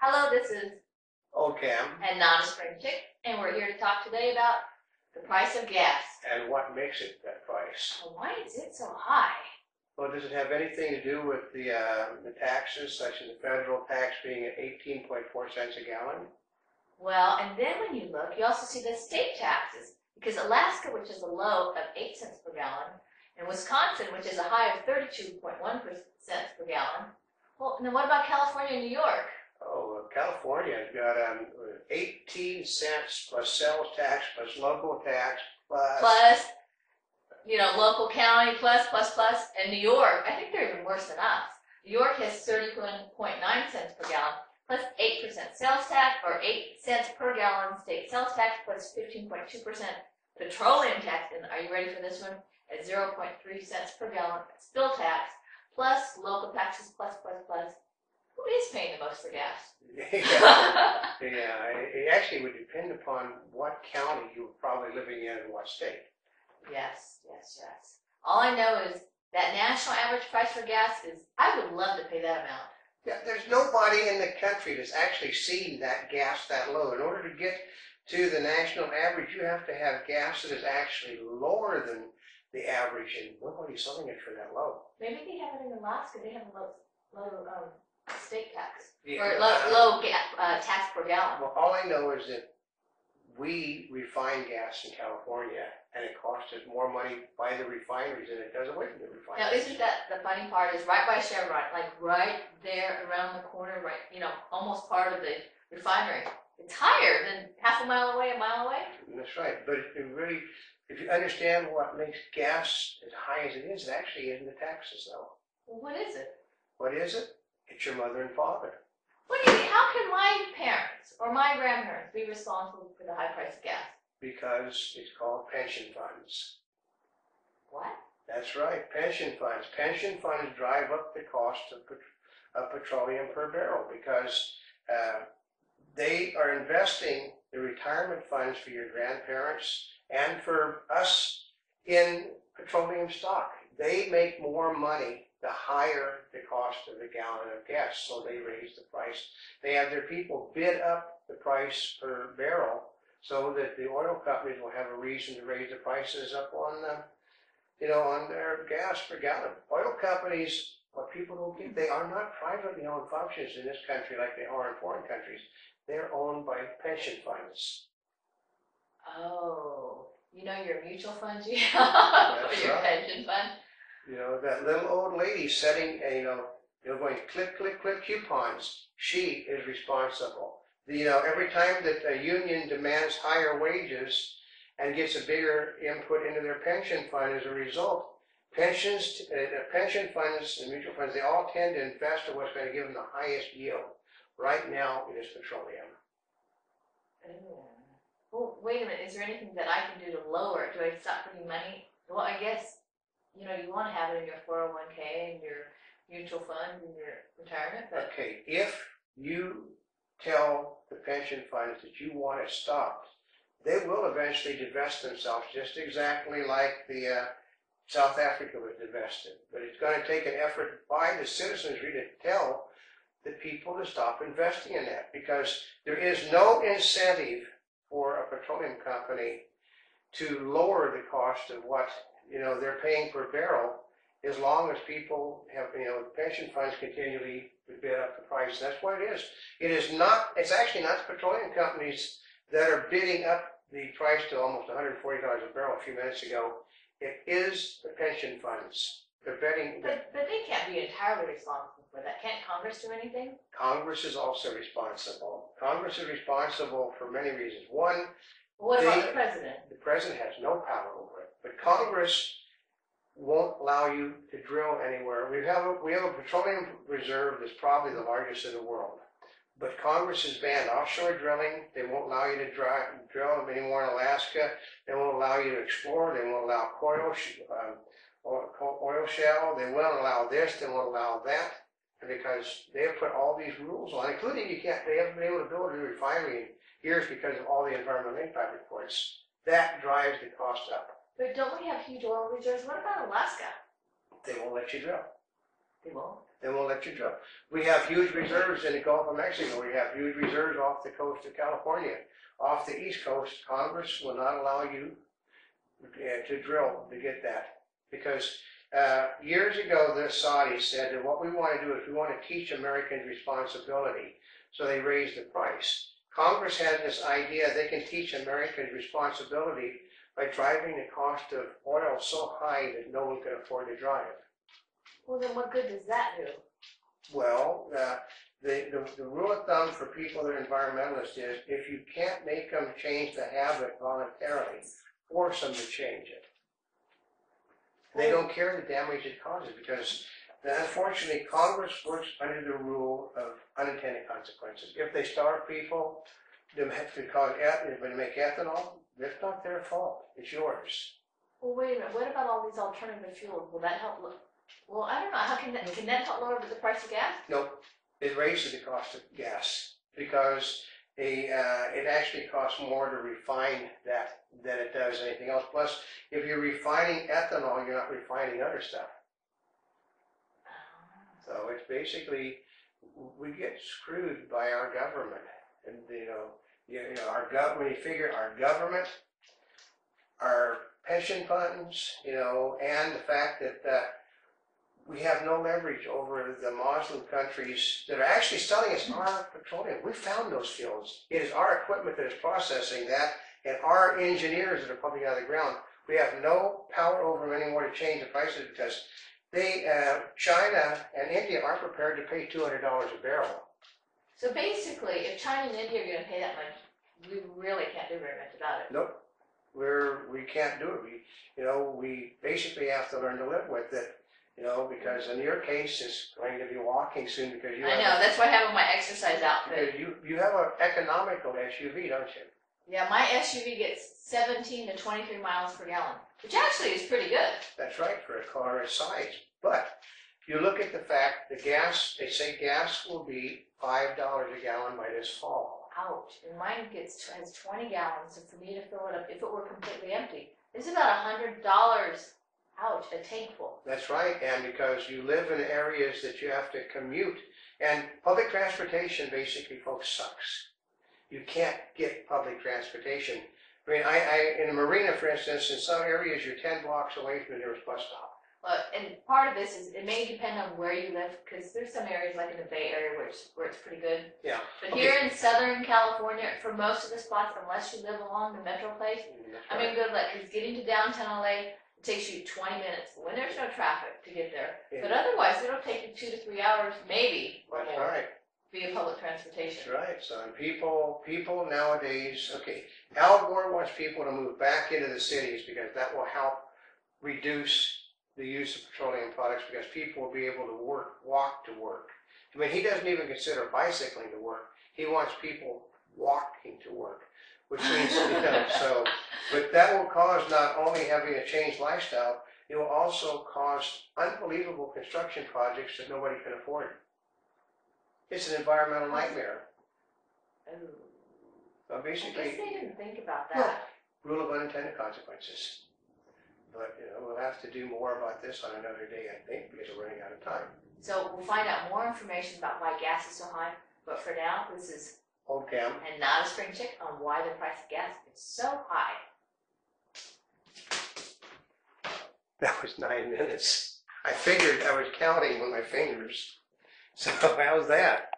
Hello, this is Ocam, and Not a Spring Chick, and we're here to talk today about the price of gas. and what makes it that price? Well, why is it so high? Well, does it have anything to do with the taxes, such as the federal tax being at 18.4 cents a gallon? Well, and then when you look, you also see the state taxes, because Alaska, which is a low of 8 cents per gallon, and Wisconsin, which is a high of 32.1 cents per gallon. Well, and then what about California and New York? Oh, California's got 18 cents plus sales tax plus local tax Plus, local county, plus, and New York, I think they're even worse than us. New York has 31.9 cents per gallon, plus 8% sales tax, or 8 cents per gallon state sales tax, plus 15.2% petroleum tax, and are you ready for this one? At 0.3 cents per gallon spill tax, plus local taxes, plus. Who is paying the most for gas? It actually would depend upon what county you were probably living in and what state. Yes. All I know is that national average price for gas is, I would love to pay that amount. Yeah, there's nobody in the country that's actually seen that gas that low. In order to get to the national average, you have to have gas that is actually lower than the average, and nobody's selling it for that low. Maybe they have it in Alaska. They have a low state tax, Yeah, or low tax per gallon. Well, all I know is that we refine gas in California, and it costs us more money by the refineries than it does away from the refineries. Now, isn't that the funny part? Is right by Chevron, like right there around the corner, right? Almost part of the refinery. It's higher than half a mile away, a mile away. That's right. But if you understand what makes gas as high as it is, it actually isn't the taxes, though. Well, what is it? What is it? It's your mother and father. What do you mean? How can my parents or my grandparents be responsible for the high price of gas? Because it's called pension funds. What? That's right, pension funds. Pension funds drive up the cost of petroleum per barrel because they are investing the retirement funds for your grandparents and for us in petroleum stock. They make more money the higher the cost of a gallon of gas, so they raise the price. They have their people bid up the price per barrel so that the oil companies will have a reason to raise the prices up on their gas per gallon. Oil companies, what people don't get, they are not privately owned functions in this country like they are in foreign countries. They're owned by pension funds. Oh, your mutual fund you have, or your pension fund? That little old lady setting, going click coupons, she is responsible. Every time that a union demands higher wages and gets a bigger input into their pension fund as a result, pension funds and mutual funds, they all tend to invest in what's going to give them the highest yield. Right now, it is petroleum. Well, wait a minute. Is there anything that I can do to lower it? Do I stop putting money? Well, I guess, you want to have it in your 401k and your mutual fund and your retirement. But okay, if you tell the pension funds that you want it stopped, they will eventually divest themselves, just exactly like the South Africa was divested. But it's going to take an effort by the citizenry to tell the people to stop investing in that, because there is no incentive for a petroleum company to lower the cost of what they're paying per barrel, as long as people have pension funds continually bid up the price. That's what it is. It's actually not the petroleum companies that are bidding up the price to almost $140 a barrel a few minutes ago. It is the pension funds. They're betting. But they can't be entirely responsible for that. Can't Congress do anything? Congress is also responsible. Congress is responsible for many reasons. One, what about the president? The president has no power over it. But Congress won't allow you to drill anywhere. We have a petroleum reserve that's probably the largest in the world. But Congress has banned offshore drilling. They won't allow you to drill anymore in Alaska. They won't allow you to explore. They won't allow oil shale. They won't allow this. They won't allow that. And because they have put all these rules on, including they haven't been able to build a new refinery in years because of all the environmental impact reports. That drives the cost up. But don't we have huge oil reserves? What about Alaska? They won't let you drill. They won't? then we'll let you drill. We have huge reserves in the Gulf of Mexico. We have huge reserves off the coast of California. Off the East Coast, Congress will not allow you to drill to get that. Because years ago, the Saudis said that what we want to do is we want to teach Americans responsibility. So they raised the price. Congress had this idea they can teach Americans responsibility by driving the cost of oil so high that no one can afford to drive. Well, then what good does that do? Well, the rule of thumb for people that are environmentalists is if you can't make them change the habit voluntarily, force them to change it. They don't care the damage it causes because unfortunately Congress works under the rule of unintended consequences. If they starve people to make ethanol, that's not their fault. It's yours. Well, wait a minute. What about all these alternative fuels? Will that help? Well, I don't know. How can that help lower the price of gas? Nope. It raises the cost of gas because it actually costs more to refine that than it does anything else. Plus, if you're refining ethanol, you're not refining other stuff. So it's basically, we get screwed by our government. And, when you figure our government, our pension funds, and the fact that we have no leverage over the Muslim countries that are actually selling us our petroleum. We found those fields. It is our equipment that is processing that, and our engineers that are pumping it out of the ground. We have no power over them anymore to change the prices because China and India aren't prepared to pay $200 a barrel. So basically, if China and India are going to pay that much, we really can't do very much about it. Nope. We can't do it. We basically have to learn to live with it. Because in your case, it's going to be walking soon because you. I know, that's why I have my exercise outfit. You have an economical SUV, don't you? Yeah, my SUV gets 17 to 23 miles per gallon, which actually is pretty good. That's right for a car its size. But you look at the fact the gas, they say gas will be $5 a gallon by this fall. Ouch! And mine has 20 gallons, and for me to fill it up, if it were completely empty, it's about $100. Ouch, a tank full. That's right, and because you live in areas that you have to commute, and public transportation basically, folks, sucks. You can't get public transportation. I mean, in a marina, for instance, in some areas you're 10 blocks away from the nearest bus stop. Well, and part of this is, it may depend on where you live, because there's some areas like in the Bay Area where it's pretty good. Yeah. But okay. Here in Southern California, for most of the spots, unless you live along the metro place, I mean, good luck, because getting to downtown LA, takes you 20 minutes when there's no traffic to get there. Yeah. But otherwise, it'll take you 2 to 3 hours, maybe, or That's more, right. via public transportation. That's right, son. People nowadays, okay, Al Gore wants people to move back into the cities because that will help reduce the use of petroleum products because people will be able to walk to work. I mean, he doesn't even consider bicycling to work. He wants people walking to work. Which means, but that will cause not only having a changed lifestyle, it will also cause unbelievable construction projects that nobody can afford. It's an environmental nightmare. So basically, I guess they didn't think about that. Rule of unintended consequences. But we'll have to do more about this on another day, I think, because we're running out of time. So we'll find out more information about why gas is so high. But for now, this is Old Cam. And not a spring chick on why the price of gas is so high. That was 9 minutes. I figured I was counting with my fingers. So how's that?